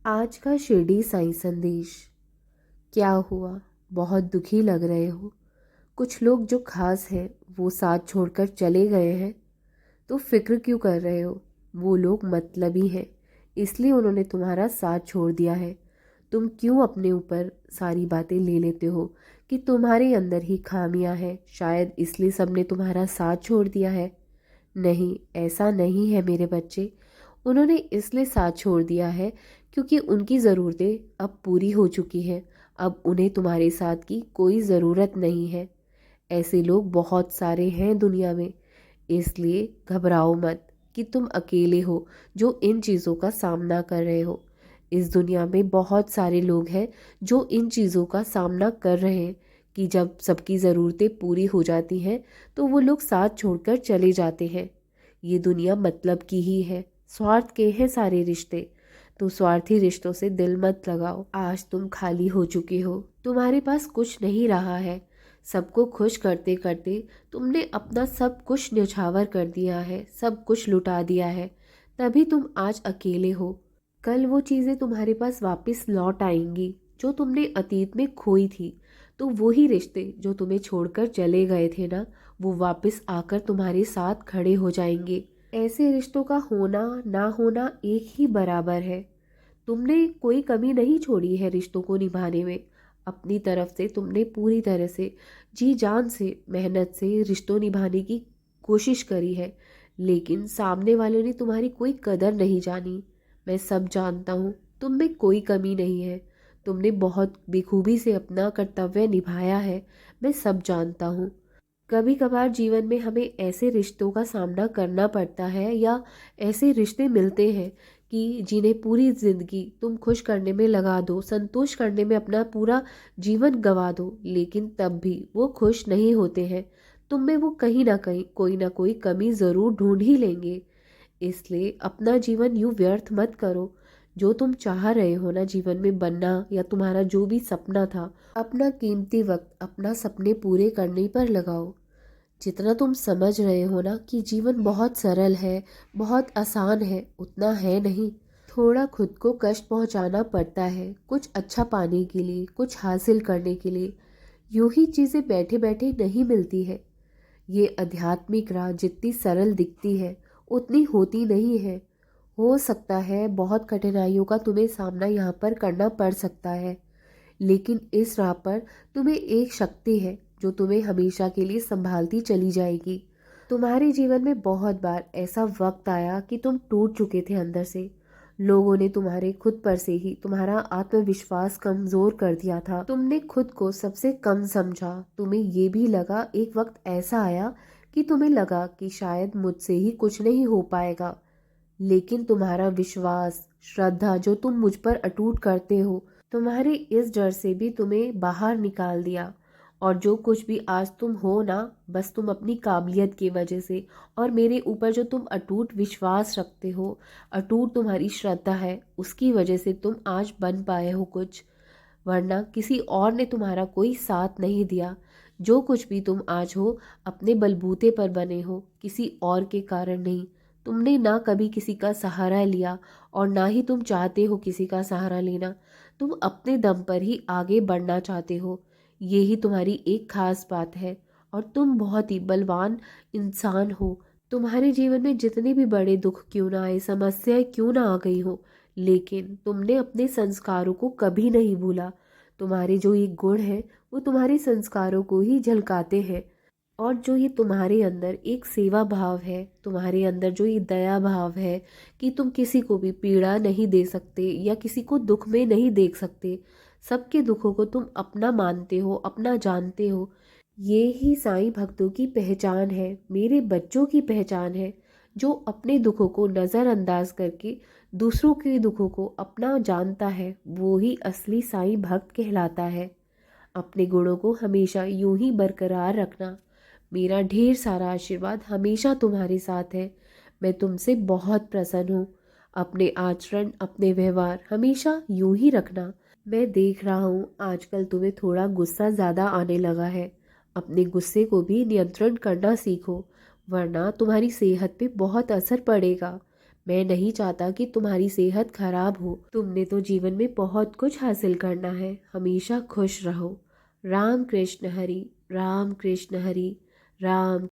आज का शिरडी साईं संदेश। क्या हुआ? बहुत दुखी लग रहे हो। कुछ लोग जो खास हैं वो साथ छोड़कर चले गए हैं। तो फिक्र क्यों कर रहे हो? वो लोग मतलबी हैं, इसलिए उन्होंने तुम्हारा साथ छोड़ दिया है। तुम क्यों अपने ऊपर सारी बातें ले लेते हो कि तुम्हारे अंदर ही खामियां हैं, शायद इसलिए सबने तुम्हारा साथ छोड़ दिया है। नहीं, ऐसा नहीं है मेरे बच्चे। उन्होंने इसलिए साथ छोड़ दिया है क्योंकि उनकी ज़रूरतें अब पूरी हो चुकी हैं। अब उन्हें तुम्हारे साथ की कोई ज़रूरत नहीं है। ऐसे लोग बहुत सारे हैं दुनिया में। इसलिए घबराओ मत कि तुम अकेले हो जो इन चीज़ों का सामना कर रहे हो। इस दुनिया में बहुत सारे लोग हैं जो इन चीज़ों का सामना कर रहे हैं कि जब सबकी ज़रूरतें पूरी हो जाती हैं तो वो लोग साथ छोड़कर चले जाते हैं। ये दुनिया मतलब की ही है, स्वार्थ के हैं सारे रिश्ते। तो स्वार्थी रिश्तों से दिल मत लगाओ। आज तुम खाली हो चुके हो, तुम्हारे पास कुछ नहीं रहा है। सबको खुश करते करते तुमने अपना सब कुछ न्यौछावर कर दिया है, सब कुछ लुटा दिया है। तभी तुम आज अकेले हो। कल वो चीज़ें तुम्हारे पास वापस लौट आएंगी जो तुमने अतीत में खोई थी। तो वही रिश्ते जो तुम्हें छोड़कर चले गए थे ना, वो वापस आकर तुम्हारे साथ खड़े हो जाएंगे। ऐसे रिश्तों का होना ना होना एक ही बराबर है। तुमने कोई कमी नहीं छोड़ी है रिश्तों को निभाने में। अपनी तरफ से तुमने पूरी तरह से जी जान से मेहनत से रिश्तों निभाने की कोशिश करी है, लेकिन सामने वालों ने तुम्हारी कोई कदर नहीं जानी। मैं सब जानता हूँ, तुम में कोई कमी नहीं है। तुमने बहुत बेखूबी से अपना कर्तव्य निभाया है, मैं सब जानता हूँ। कभी कभार जीवन में हमें ऐसे रिश्तों का सामना करना पड़ता है या ऐसे रिश्ते मिलते हैं कि जिन्हें पूरी ज़िंदगी तुम खुश करने में लगा दो, संतुष्ट करने में अपना पूरा जीवन गंवा दो, लेकिन तब भी वो खुश नहीं होते हैं। तुम में वो कहीं ना कोई कमी ज़रूर ढूंढ ही लेंगे। इसलिए अपना जीवन यूं व्यर्थ मत करो। जो तुम चाह रहे हो ना जीवन में बनना, या तुम्हारा जो भी सपना था, अपना कीमती वक्त अपना सपने पूरे करने पर लगाओ। जितना तुम समझ रहे हो ना कि जीवन बहुत सरल है, बहुत आसान है, उतना है नहीं। थोड़ा खुद को कष्ट पहुंचाना पड़ता है कुछ अच्छा पाने के लिए, कुछ हासिल करने के लिए। यूं ही चीज़ें बैठे बैठे नहीं मिलती है। ये आध्यात्मिक राह जितनी सरल दिखती है उतनी होती नहीं है। हो सकता है बहुत कठिनाइयों का तुम्हें सामना यहाँ पर करना पड़ सकता है, लेकिन इस राह पर तुम्हें एक शक्ति है जो तुम्हें हमेशा के लिए संभालती चली जाएगी। तुम्हारे जीवन में बहुत बार ऐसा वक्त आया कि तुम टूट चुके थे अंदर से। लोगों ने तुम्हारे खुद पर से ही तुम्हारा आत्मविश्वास कमजोर कर दिया था। तुमने खुद को सबसे कम समझा। तुम्हें ये भी लगा, एक वक्त ऐसा आया कि तुम्हें लगा कि शायद मुझसे ही कुछ नहीं हो पाएगा। लेकिन तुम्हारा विश्वास, श्रद्धा जो तुम मुझ पर अटूट करते हो, तुम्हारे इस डर से भी तुम्हें बाहर निकाल दिया। और जो कुछ भी आज तुम हो ना, बस तुम अपनी काबिलियत की वजह से, और मेरे ऊपर जो तुम अटूट विश्वास रखते हो, अटूट तुम्हारी श्रद्धा है, उसकी वजह से तुम आज बन पाए हो कुछ। वरना किसी और ने तुम्हारा कोई साथ नहीं दिया। जो कुछ भी तुम आज हो, अपने बलबूते पर बने हो, किसी और के कारण नहीं। तुमने ना कभी किसी का सहारा लिया, और ना ही तुम चाहते हो किसी का सहारा लेना। तुम अपने दम पर ही आगे बढ़ना चाहते हो। ये ही तुम्हारी एक खास बात है। और तुम बहुत ही बलवान इंसान हो। तुम्हारे जीवन में जितने भी बड़े दुख क्यों ना आए, समस्याएं क्यों ना आ गई हो, लेकिन तुमने अपने संस्कारों को कभी नहीं भूला। तुम्हारे जो ये गुण हैं वो तुम्हारे संस्कारों को ही झलकाते हैं। और जो ये तुम्हारे अंदर एक सेवा भाव है, तुम्हारे अंदर जो ये दया भाव है कि तुम किसी को भी पीड़ा नहीं दे सकते या किसी को दुख में नहीं देख सकते, सबके दुखों को तुम अपना मानते हो, अपना जानते हो। ये ही साईं भक्तों की पहचान है, मेरे बच्चों की पहचान है। जो अपने दुखों को नज़रअंदाज करके दूसरों के दुखों को अपना जानता है, वो ही असली साईं भक्त कहलाता है। अपने गुणों को हमेशा यूं ही बरकरार रखना। मेरा ढेर सारा आशीर्वाद हमेशा तुम्हारे साथ है। मैं तुमसे बहुत प्रसन्न हूँ। अपने आचरण, अपने व्यवहार हमेशा यूं ही रखना। मैं देख रहा हूँ आजकल तुम्हें थोड़ा गुस्सा ज़्यादा आने लगा है। अपने गुस्से को भी नियंत्रण करना सीखो, वरना तुम्हारी सेहत पे बहुत असर पड़ेगा। मैं नहीं चाहता कि तुम्हारी सेहत खराब हो। तुमने तो जीवन में बहुत कुछ हासिल करना है। हमेशा खुश रहो। राम कृष्ण हरि, राम कृष्ण हरि, राम।